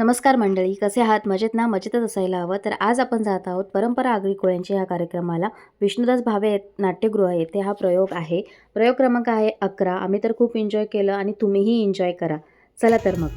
नमस्कार मंडळी, कसे आहात? मजेत ना? मजेतच असायला हवं. तर आज आपण जात आहोत परंपरा आगरी कोळ्यांच्या ह्या कार्यक्रमाला. विष्णुदास भावे नाट्यगृह येथे हा प्रयोग आहे. प्रयोग क्रमांक आहे 11. आम्ही तर खूप एन्जॉय केलं आणि तुम्हीही एन्जॉय करा. चला तर मग.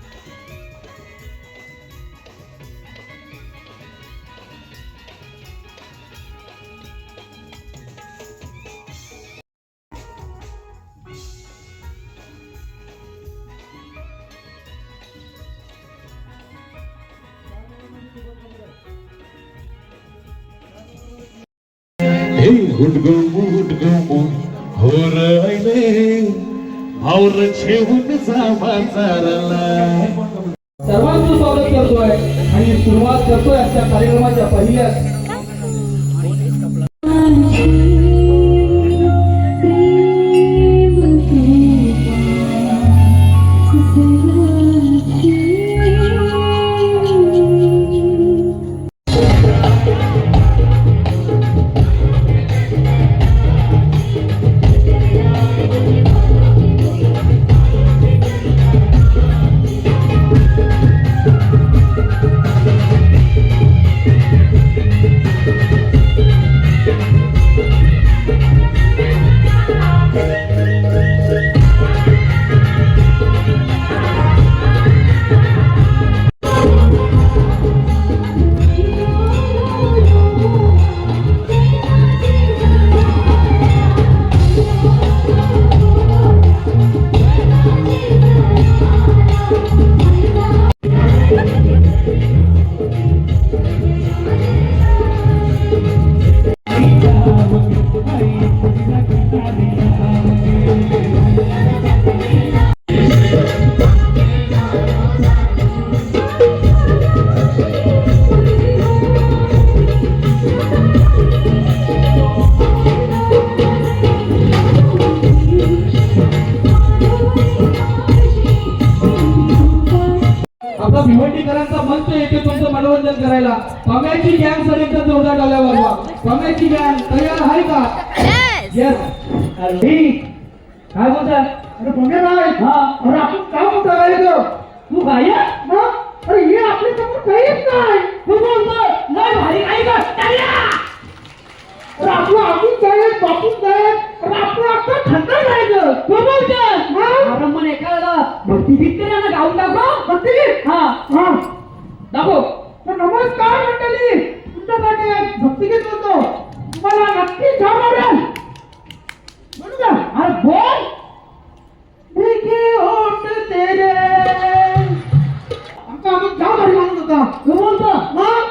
हे हुडगुम होर आईले भावर छेवून जा बाजाराला. सर्वांचं स्वागत करतोय आणि सुरुवात करतोय आजच्या कार्यक्रमाच्या पहिल्या आपला भिवंडीकरांचा मंच येथे तुमचं मनोरंजन करायला. पम्याची गँग सर एकदा जोरदार टाळ्या वाजवा. पम्याची गँग तयार आहे का? येस. अरे काय बोलताय? अरे पम्या काय? हा अरे आपण काय बोलता गायक? तू गायक? मग अरे हे आपले समोर काहीच नाही. तू बोलतो नाही भारी आहे का? अरे आपलं आपण गायक बापून गायक अरे आपलं अख्खा खंडा गायक. तू बोलतो अरे मन एखादा भक्तिगीत तरी यांना गाऊन दाखव. भक्तिगीत? हा हा दाखव. तर नमस्कार मंडळी, तुमच्यासाठी एक भक्तिगीत होतो. तुम्हाला नक्की छान आवडेल. म्हणू का? अरे बोल. देखी होठ तेरे आमचा अजून छान भारी माणूस होता. तू बोलतो मग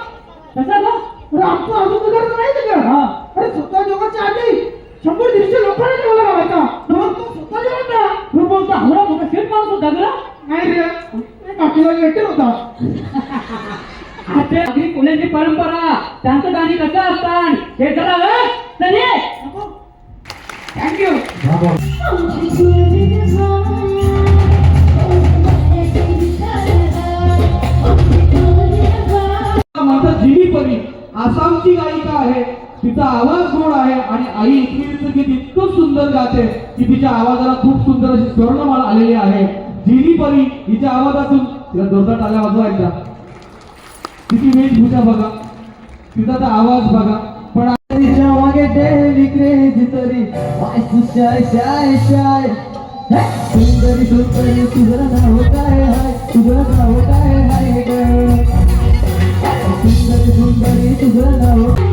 कसा ना अरे आमचं अजून करत नाही का? हा अरे स्वतः जोगाच्या आधी 100-150 लोकांना जेवला लावायचा. मग तो स्वतः जेवला. तू बोलतो हमरा मोठा शेत माणूस होता का? नाही रे काकीला येते होता. आता आगरी कोळ्यांची परंपरा त्यांचं गाणी कसं असतात हे जरा थँक्यू. माझा जीडी परी आसामची गायिका आहे. तिचा आवाज गोड आहे आणि आई एकविरीचं गीत इतकं सुंदर गाते की तिच्या आवाजाला खूप सुंदर अशी स्वर्णमाळ आलेली आहे. जीडी परी हिच्या आवाजातून तिला जोरदार टाळ्या वाजवायचा. तिची वेशभूषा बघा, तिचा तर आवाज बघा. पण तिच्या मागे डेली क्रेझी तरी शाय शाय शाय सुंदरी सुंदरी तुझं नाव काय हाय, तुझं नाव काय हाय ग. सुंदरी सुंदरी तुझं नाव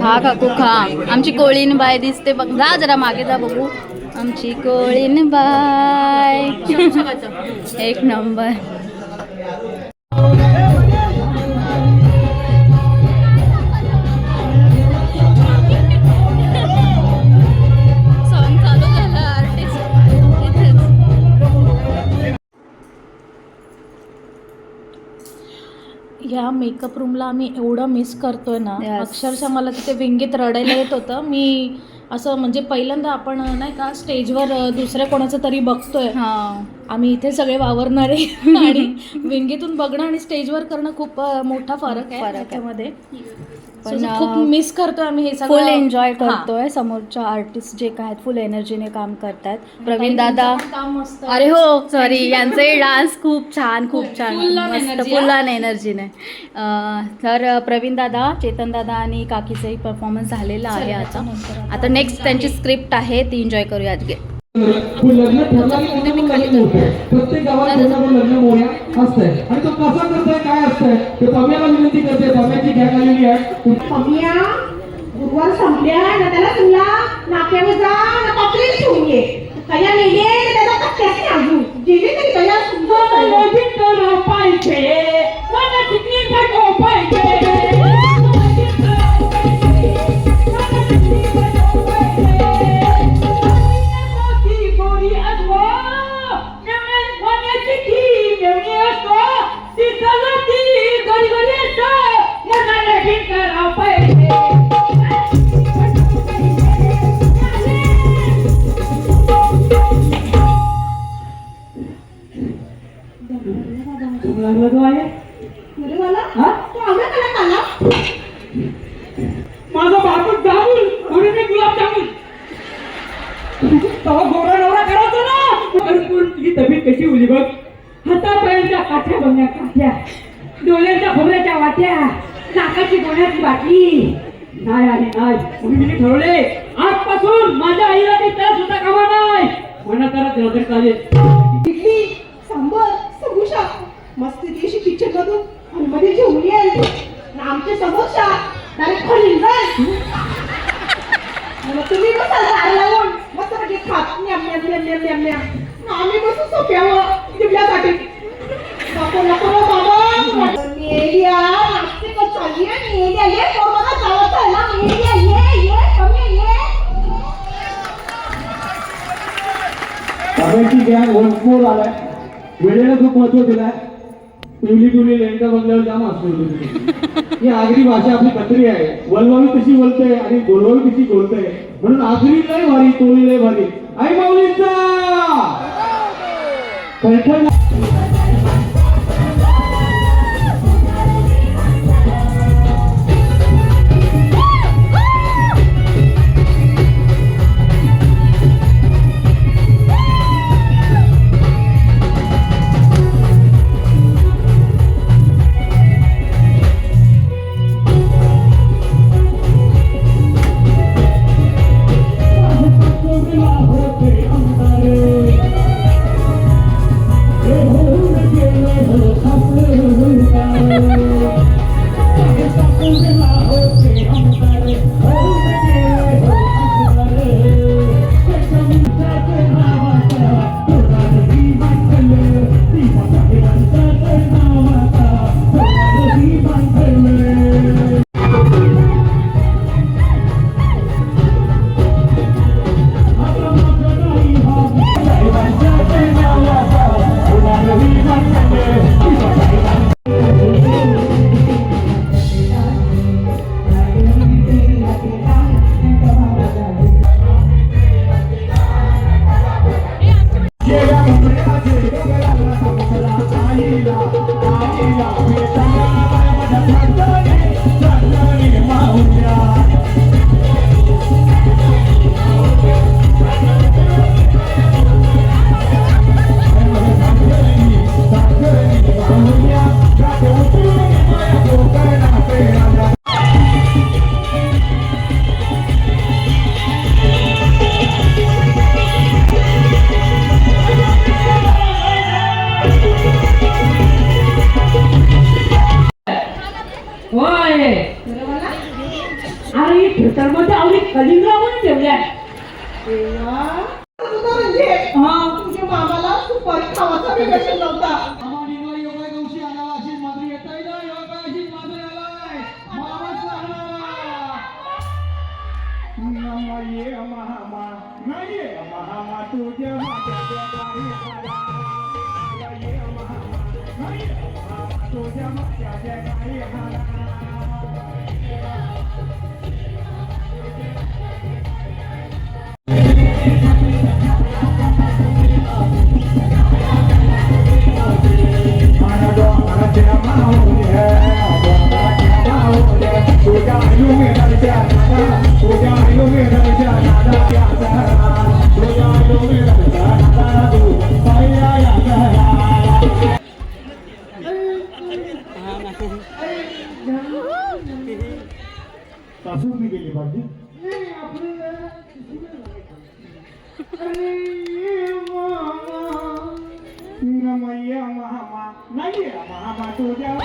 खा काकू खा. आमची कोळीन बाय दिसते बघ. जा जरा मागे जा बघू. आमची कोळीन बाय एक नंबर. सॉन्ग चालू झालं आर्टिस्ट इथेच. या मेकअप रूमला आम्ही एवढं मिस करतोय ना. Yes. अक्षरशः मला तिथे विंगीत रडायला येत होतं. मी असं म्हणजे पहिल्यांदा आपण नाही का स्टेजवर दुसऱ्या कोणाचं तरी बघतोय. हां आम्ही इथे सगळे वावरणारे आणि विंगीतून बघणं आणि स्टेजवर करणं खूप मोठा फरक आहे त्याच्यामध्ये. पण खूप मिस करतोय आम्ही हे सगळं. फुल एन्जॉय हां. करतोय. समोरच्या आर्टिस्ट जे काय आहेत फुल एनर्जीने काम करतायत. प्रवीण दादा काम मस्त. अरे हो सॉरी यांचे डान्स खूप छान full on मस्त energy, फुल ऑन एनर्जीने. तर प्रवीण दादा, चेतन दादा आणि काकीचाही परफॉर्मन्स झालेला आहे. आता नेक्स्ट त्यांची स्क्रिप्ट आहे ती एन्जॉय करूया आज. लग्न ठरलं की कोणी पण लग्न होतंय. प्रत्येक गावात कोणाकडे लग्न मोहऱ्या असतंय आणि तो कसा करतोय काय असतंय ते पम्याला विनंती करते. पम्याची घ्या आलेली आहे. पम्या गुरुवार संपल्या ना त्याला तुला नाक्यावर जा ना पापलेट ठेवून ये. कया नेले ना त्याला कट्ट्याने अजून गेले तरी कया सुंदर लगीन करा पाहिजे मला तिकीट टाको पाहिजे. माझा बापूच जाऊन म्हणून मी गुलाबजामुन तेव्हा गोरा नवरा करायचा ना. अरे तुझी तब्येत कशी होली बघ. हातापायांच्या काठ्या बघण्या काठ्या डोळ्यांच्या खोबऱ्याच्या वाट्या नाकाची गोण्याची बाटली नाही आणि नाही. म्हणून मी ठरवले आजपासून माझ्या आईला काही त्रास होता कामा नाही. म्हणा तर तेवढे चालेल. इडली सांबर समोसा मस्त देशी किचन मधून आणि मध्ये जेवून येईल ना आमचे समोसा डायरेक्ट खोलील जाईल. मग तुम्ही बसा दार लावून मस्त म्हणजे खात न्याम न्याम न्याम न्याम न्याम न्याम. आम्ही बसू सोप्यावर दिवल्यासाठी. नको नको रे बाबा. मेलिया नाचते का चालली आहे. मेलिया ये पोरगा चालत आहे ना. मेलिया ये ये कमी ये. बाबांची गॅंग वन्स आलाय. वेळेला खूप महत्व दिलाय. पिवली लेंडा बघल्यावर जाम असतो. ही आगरी भाषा आपली कत्री आहे. वलवावी कशी बोलते आणि गोलवावी कशी बोलते. म्हणून आगरी लय भारी टोळी लय भारी. आई माऊलींचा पैठण. Oh तर मग त्या आवडी कलिंगडावर ठेवल्या देवा, तुझा म्हणजे तुझ्या मामाला सुपारी खावाचा बी कशी नव्हता. मामा निघाला योगाय गवशी आला अशीच मात्र येता येईल योगाय अशीच मात्र आलाय मामाच लागला मामा ये मामा नाही ये मामा तुझ्या माझ्या जगाई हारा ये मामा नाही ये मामा तुझ्या माझ्या जगाई हारा सासू मी गेली पाहिजे मैया मामा नाही मामा तुझ्या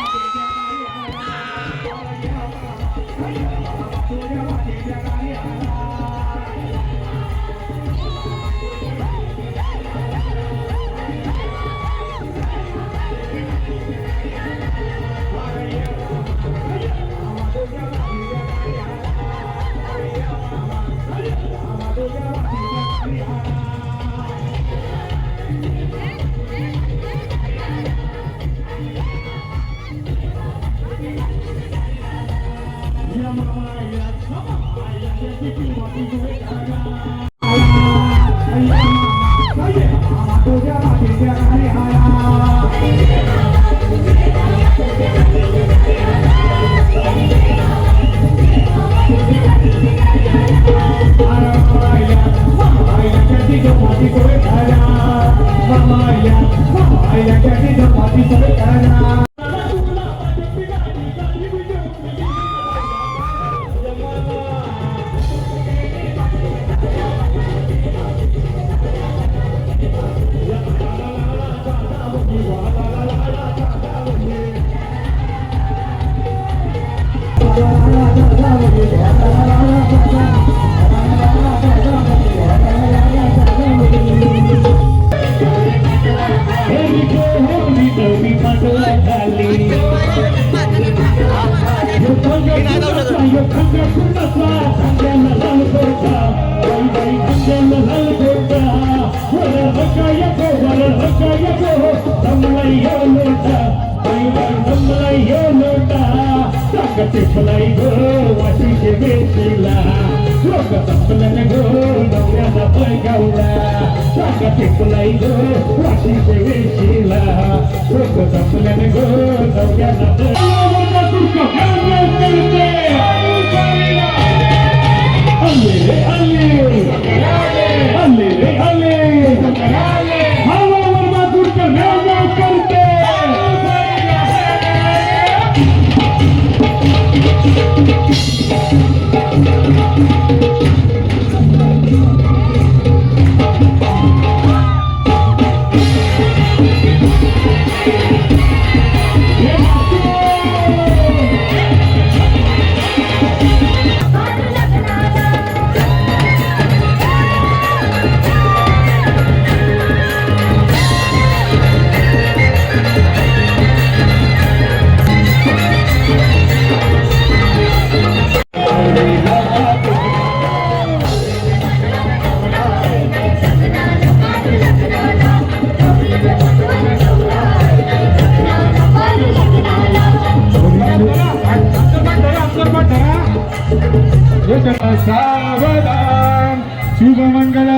सावधान शुभमंगल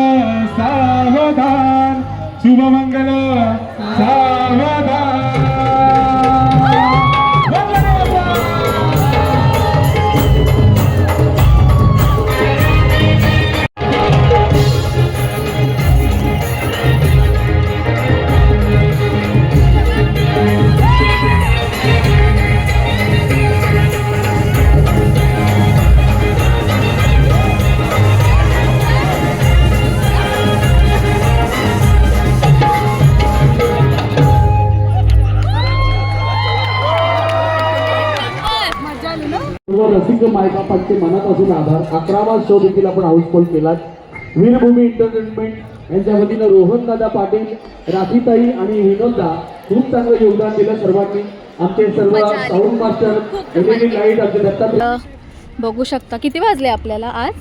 सावधान शुभमंगल सावधान सर्व मायबापांचे मनापासून आभार. 11वा शो देखील आपण हाऊसफुल केलात. वीरभूमी एंटरटेनमेंट यांच्या वतीनं रोहन दादा पाटील, राखीताई आणि विनोददा खूप चांगलं योगदान दिलं सर्वांनी. आमचे सर्व साऊंड मास्टर, LED लाईट, आमचे दत्तात्रय. बघू शकता किती वाजले आपल्याला आज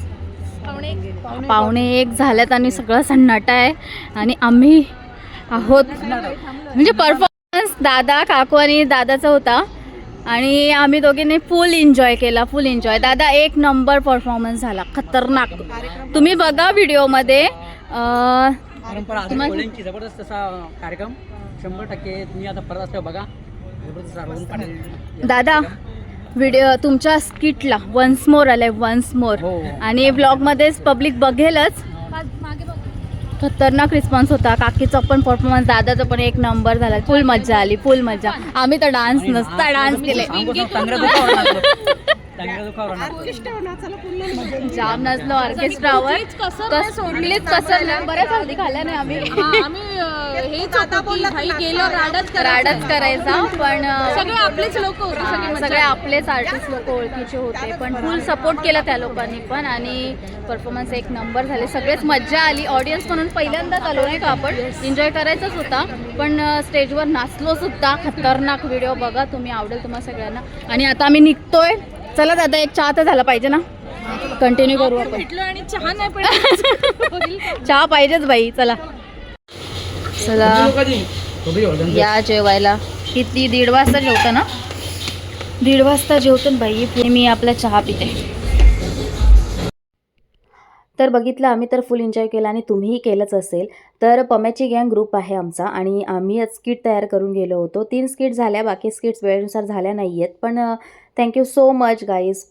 1:45 झाल्यात आणि सगळं सन्नाटा आहे आणि आम्ही आहोत म्हणजे परफॉर्मन्स दादा काकू आणि दादाचा होता आणि आम्ही दोघींनी फुल एन्जॉय केला. फुल एन्जॉय. दादा एक नंबर परफॉर्मन्स झाला, खतरनाक. तुम्ही बघा व्हिडिओमध्ये. परंपरा आधुनिक कोळ्यांची जबरदस्त असा कार्यक्रम 100% तुम्ही आता परत असल्यावर बघा. जबरदस्त रोहन पाटील दादा व्हिडिओ तुमच्या स्किटला वन्स मोर आलाय, वन्स मोर. हो. आणि ब्लॉगमध्येच पब्लिक बघेलच. खतरनाक रिस्पॉन्स होता. काकीचा पण परफॉर्मन्स, दादाचा पण एक नंबर झाला. फुल मजा आली, फुल मजा. आम्ही तर डान्स नसता डान्स केले. जाम नसलो ऑर्केस्ट्रावर. सोडलीच कसं नाही. बऱ्याच हळदी खाल्ल्या नाही आम्ही. हेच होतं की भाई गेलो राडच करायचा. पण सगळे आपलेच लोक होते. सगळे आपलेच आर्टिस्ट लोक ओळखीचे होते. पण फुल सपोर्ट केला त्या लोकांनी पण आणि परफॉर्मन्स एक नंबर झाले. सगळेच मज्जा आली. ऑडियन्स म्हणून पहिल्यांदाच आलो नाही का आपण. एन्जॉय करायचाच होता पण स्टेजवर नाचलो सुद्धा. खतरनाक व्हिडिओ बघा तुम्ही, आवडेल तुम्हाला सगळ्यांना. आणि आता आम्ही निघतोय. चला दादा एक चहा तर झाला पाहिजे ना. कंटिन्यू करू आपण. भेटलो आणि चहा नाही पण चहा पाहिजेच बाई. चला चला या जेवायला. किती 1:30 वाजता जेवता ना. 1:30 वाजता जेवतो ना बाई. मी आपला चहा पिते. तर बघितलं आम्ही तर फुल एन्जॉय केला आणि तुम्हीही केलंच असेल. तर पम्याची गँग ग्रुप आहे आमचा आणि आम्ही आज स्किट तयार करून गेलो होतो. 3 स्किट झाल्या, बाकी स्किट्स वेळेनुसार झाल्या नाही आहेत. पण थँक्यू सो मच गाईज.